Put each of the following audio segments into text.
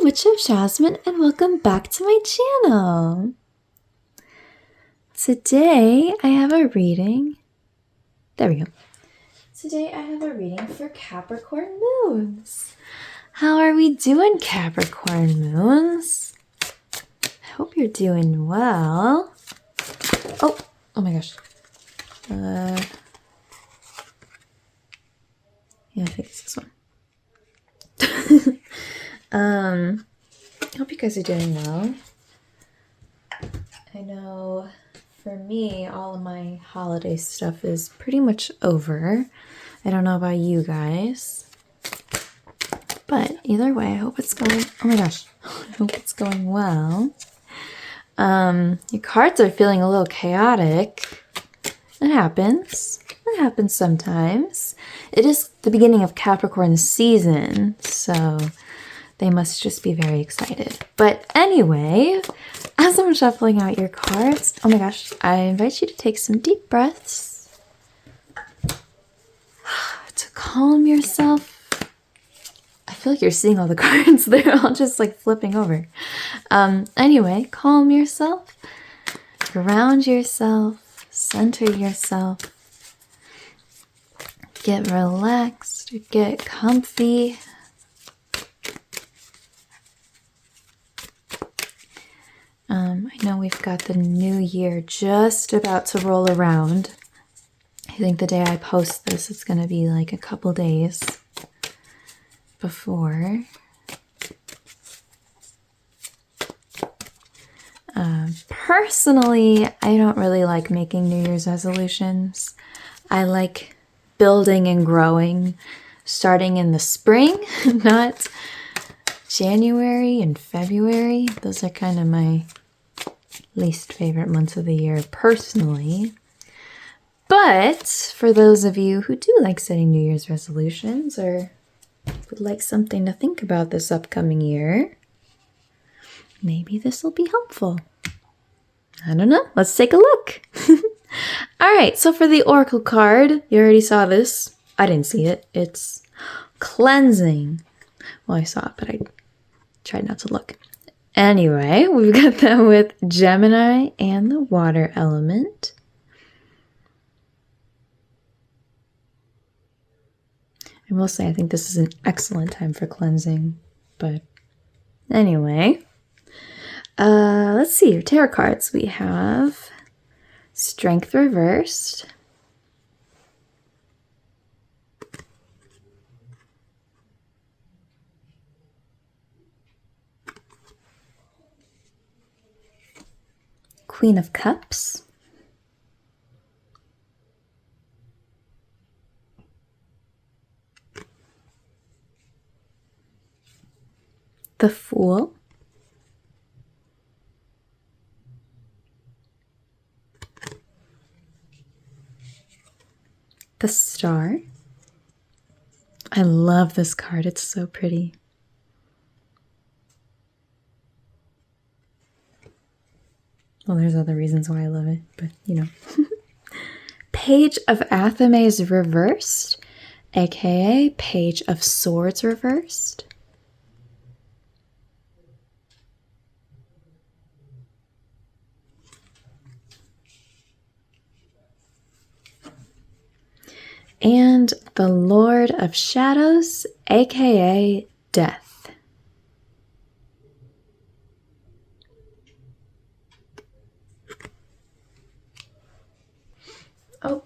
Witch of Jasmine, and welcome back to my channel. Today I have a reading. There we go. Today I have a reading for Capricorn moons. How are we doing, Capricorn moons? I hope you're doing well. Oh my gosh. Yeah, I think it's this one. I hope you guys are doing well. I know for me, all of my holiday stuff is pretty much over. I don't know about you guys. But either way, I hope it's going, oh my gosh, I hope it's going well. Your cards are feeling a little chaotic. It happens. It happens sometimes. It is the beginning of Capricorn season, so they must just be very excited. But anyway, as I'm shuffling out your cards, oh my gosh, I invite you to take some deep breaths to calm yourself. I feel like you're seeing all the cards. They're all just like flipping over. Anyway, calm yourself, ground yourself, center yourself, get relaxed, get comfy. I know we've got the new year just about to roll around. I think the day I post this, it's going to be like a couple days before. Personally, I don't really like making New Year's resolutions. I like building and growing, starting in the spring, not January and February. Those are kind of my least favorite months of the year personally. But for those of you who do like setting New Year's resolutions or would like something to think about this upcoming year, maybe this will be helpful. I don't know. Let's take a look. All right, so for the Oracle card, you already saw this. I didn't see it. It's cleansing. Well, I saw it, but I tried not to look. Anyway, we've got that with Gemini and the water element. I will say I think this is an excellent time for cleansing, but anyway. Let's see, your tarot cards. We have Strength reversed, Queen of Cups, the Fool, the Star. I love this card. It's so pretty. Well, there's other reasons why I love it, but you know. Page of Athames reversed, aka Page of Swords reversed. And the Lord of Shadows, aka Death. Oh,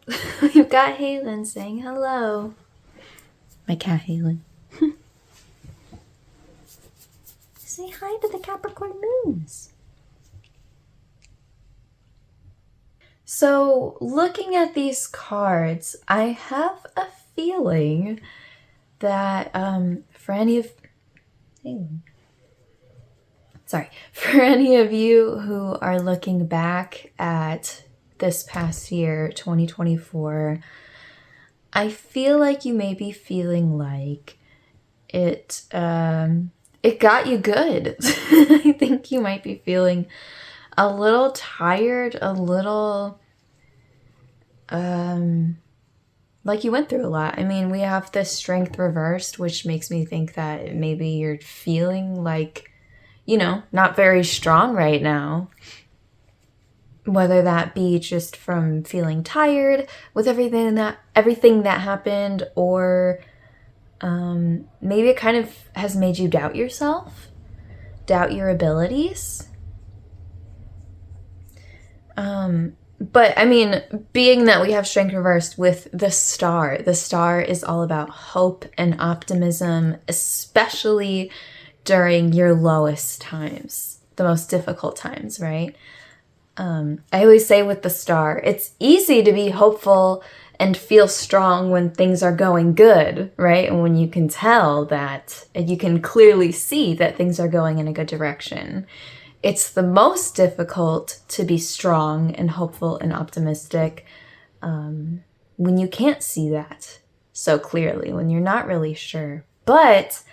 you've got Halen saying hello. My cat Halen. Say hi to the Capricorn moons. So, looking at these cards, I have a feeling that for any of you who are looking back at this past year, 2024, I feel like you may be feeling like it got you good. I think you might be feeling a little tired, a little like you went through a lot. I mean, we have this Strength reversed, which makes me think that maybe you're feeling like not very strong right now. Whether that be just from feeling tired with everything that happened, or maybe it kind of has made you doubt yourself, doubt your abilities. But I mean, being that we have strength reversed with the star is all about hope and optimism, especially during your lowest times, the most difficult times, right? I always say with the star, it's easy to be hopeful and feel strong when things are going good, right? And when you can tell that, and you can clearly see that things are going in a good direction. It's the most difficult to be strong and hopeful and optimistic when you can't see that so clearly, when you're not really sure. But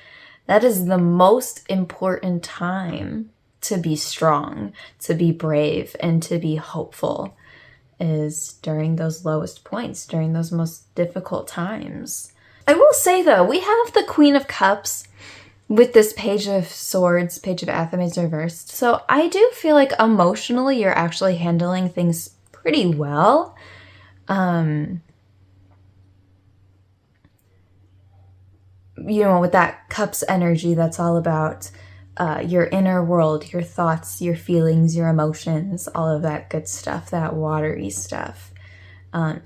that is the most important time to be strong, to be brave, and to be hopeful, is during those lowest points, during those most difficult times. I will say though, we have the Queen of Cups with this Page of Swords, Page of Athame reversed. So I do feel like emotionally you're actually handling things pretty well. With that Cups energy, that's all about your inner world, your thoughts, your feelings, your emotions, all of that good stuff, that watery stuff.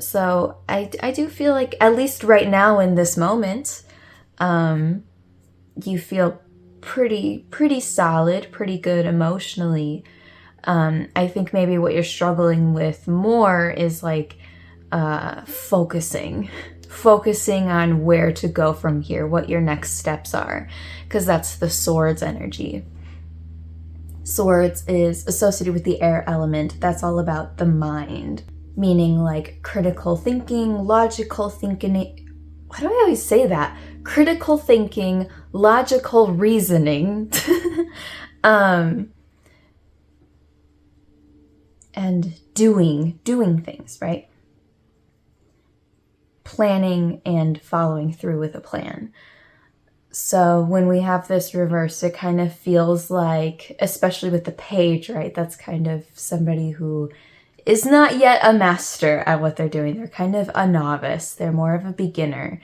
So I do feel like, at least right now in this moment, you feel pretty solid, pretty good emotionally. I think maybe what you're struggling with more is like focusing on where to go from here, what your next steps are, because that's the Swords energy. Swords is associated with the air element. That's all about the mind, meaning like critical thinking, logical thinking. Why do I always say that? Critical thinking, logical reasoning, and doing things, right? Planning and following through with a plan. So when we have this reverse, it kind of feels like, especially with the Page, right? That's kind of somebody who is not yet a master at what they're doing. They're kind of a novice. They're more of a beginner.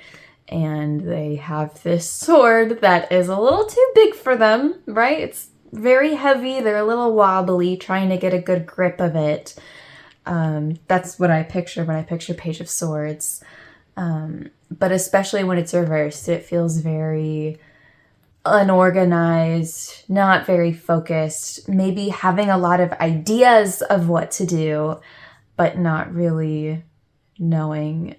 And they have this sword that is a little too big for them, right? It's very heavy. They're a little wobbly, trying to get a good grip of it. That's what I picture when I picture Page of Swords. But especially when it's reversed, it feels very unorganized, not very focused, maybe having a lot of ideas of what to do, but not really knowing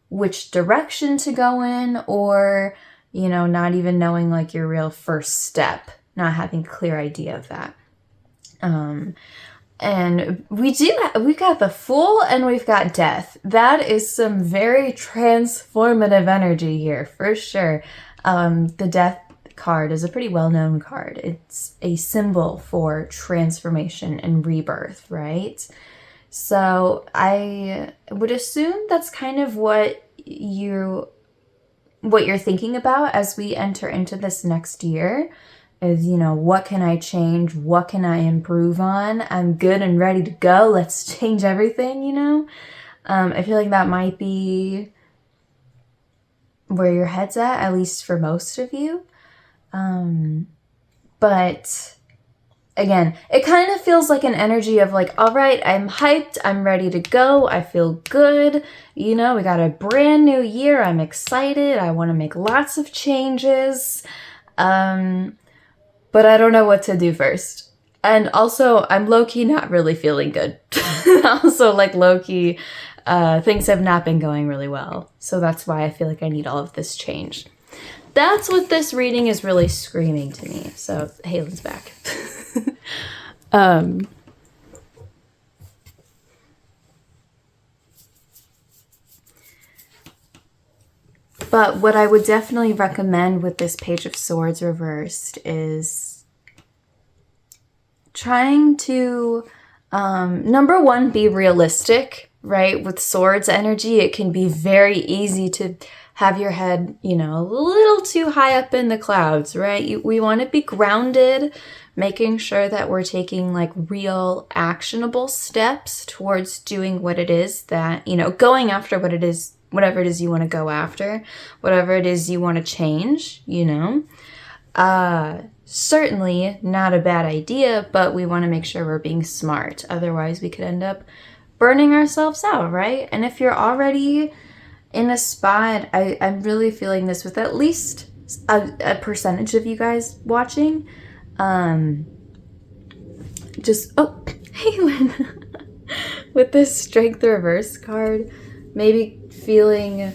which direction to go in, or, not even knowing like your real first step, not having a clear idea of that. And we've got the Fool and we've got Death. That is some very transformative energy here, for sure. The Death card is a pretty well-known card. It's a symbol for transformation and rebirth, right? So I would assume that's kind of what you're thinking about as we enter into this next year. Is, what can I change? What can I improve on? I'm good and ready to go. Let's change everything, I feel like that might be where your head's at least for most of you. But again, it kind of feels like an energy of like, all right, I'm hyped. I'm ready to go. I feel good. We got a brand new year. I'm excited. I want to make lots of changes. But I don't know what to do first. And also, I'm low-key not really feeling good. Also, like low-key, things have not been going really well. So that's why I feel like I need all of this change. That's what this reading is really screaming to me. So, Halen's back. But what I would definitely recommend with this Page of Swords reversed is trying to, number one, be realistic, right? With Swords energy, it can be very easy to have your head, you know, a little too high up in the clouds, right? We want to be grounded, making sure that we're taking like real actionable steps towards doing what it is that, you know, going after what it is, whatever it is you want to go after, whatever it is you want to change, you know. Certainly not a bad idea, but we want to make sure we're being smart. Otherwise, we could end up burning ourselves out, right? And if you're already in a spot, I'm really feeling this with at least a percentage of you guys watching. Just, oh, hey, Lynn. With this Strength Reverse card, maybe feeling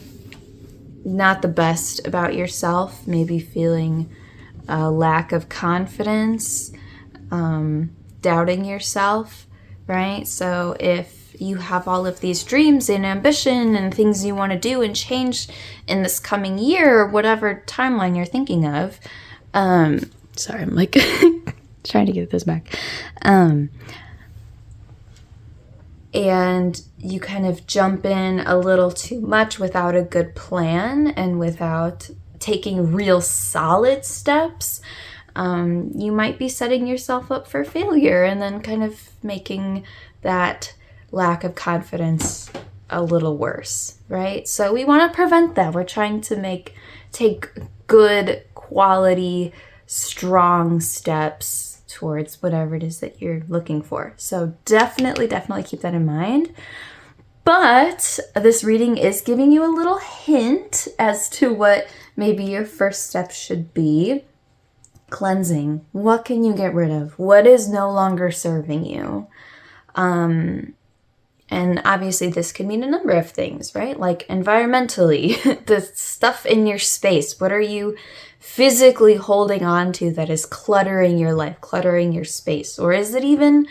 not the best about yourself, maybe feeling a lack of confidence, doubting yourself, right? So if you have all of these dreams and ambition and things you want to do and change in this coming year, or whatever timeline you're thinking of, sorry, I'm like trying to get this back. And you kind of jump in a little too much without a good plan and without taking real solid steps, you might be setting yourself up for failure and then kind of making that lack of confidence a little worse, right? So we want to prevent that. We're trying to take good quality, strong steps towards whatever it is that you're looking for. So definitely keep that in mind. But this reading is giving you a little hint as to what maybe your first step should be. Cleansing. What can you get rid of? What is no longer serving you? And obviously this could mean a number of things, right? Like environmentally, the stuff in your space. What are you physically holding on to that is cluttering your life, cluttering your space? Or is it even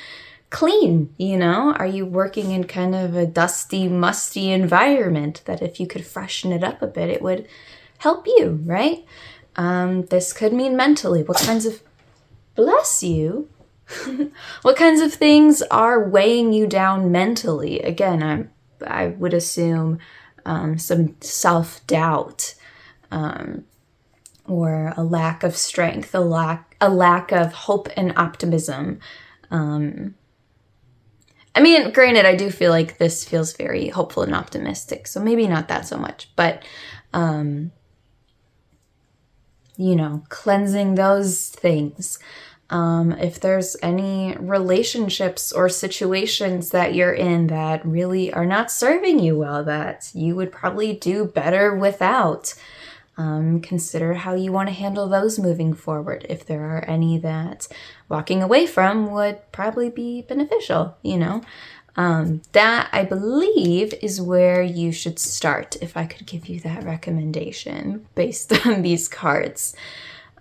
clean, you know? Are you working in kind of a dusty, musty environment that if you could freshen it up a bit, it would help you, right? This could mean mentally. What kinds of, bless you, what kinds of things are weighing you down mentally? Again, I would assume some self-doubt, or a lack of strength, a lack of hope and optimism. I mean, granted, I do feel like this feels very hopeful and optimistic, so maybe not that so much, but, you know, cleansing those things. If there's any relationships or situations that you're in that really are not serving you well, that you would probably do better without, consider how you want to handle those moving forward. If there are any that walking away from would probably be beneficial, you know. That, I believe, is where you should start, if I could give you that recommendation based on these cards.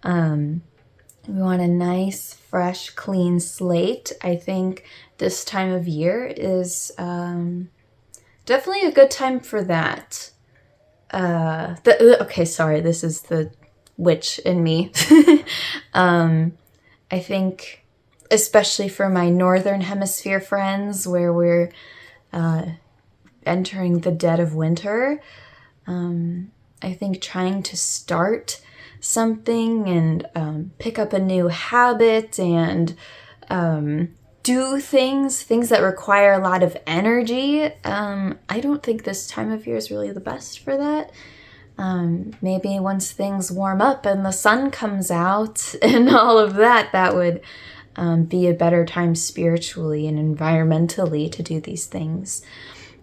We want a nice, fresh, clean slate. I think this time of year is definitely a good time for that. Okay, sorry, this is the witch in me. I think, especially for my Northern Hemisphere friends, where we're entering the dead of winter, I think trying to start something and pick up a new habit and do things that require a lot of energy. I don't think this time of year is really the best for that. Maybe once things warm up and the sun comes out and all of that, that would be a better time spiritually and environmentally to do these things.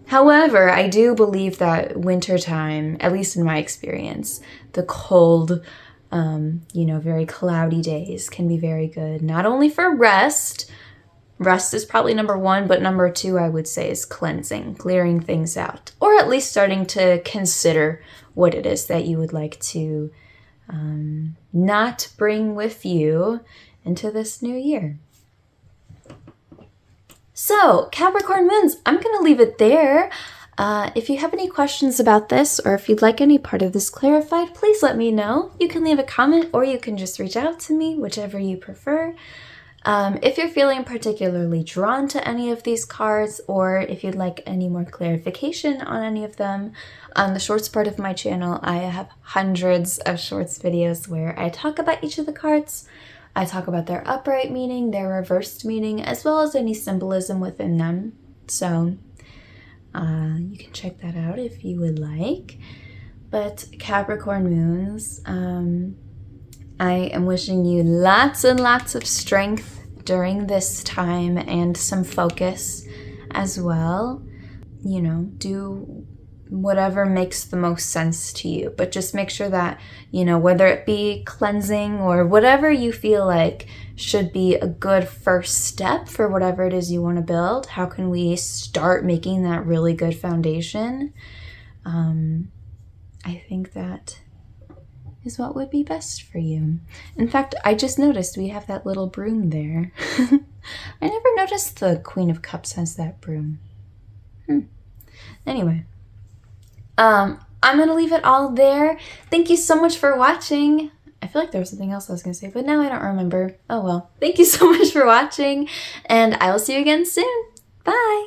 However, I do believe that wintertime, at least in my experience, the cold, very cloudy days can be very good, not only for rest. Rest is probably number one, but number two, I would say, is cleansing, clearing things out, or at least starting to consider what it is that you would like to not bring with you into this new year. So, Capricorn moons, I'm going to leave it there. If you have any questions about this, or if you'd like any part of this clarified, please let me know. You can leave a comment, or you can just reach out to me, whichever you prefer. If you're feeling particularly drawn to any of these cards, or if you'd like any more clarification on any of them, on the shorts part of my channel, I have hundreds of shorts videos where I talk about each of the cards. I talk about their upright meaning, their reversed meaning, as well as any symbolism within them. So you can check that out if you would like. But Capricorn moons, I am wishing you lots and lots of strength during this time and some focus as well. You know, do whatever makes the most sense to you, but just make sure that, you know, whether it be cleansing or whatever you feel like should be a good first step for whatever it is you want to build, how can we start making that really good foundation? I think that is what would be best for you. In fact, I just noticed we have that little broom there. I never noticed the Queen of Cups has that broom. Anyway, I'm gonna leave it all there. Thank you so much for watching. I feel like there was something else I was gonna say, but now I don't remember. Oh well. Thank you so much for watching, and I will see you again soon. Bye!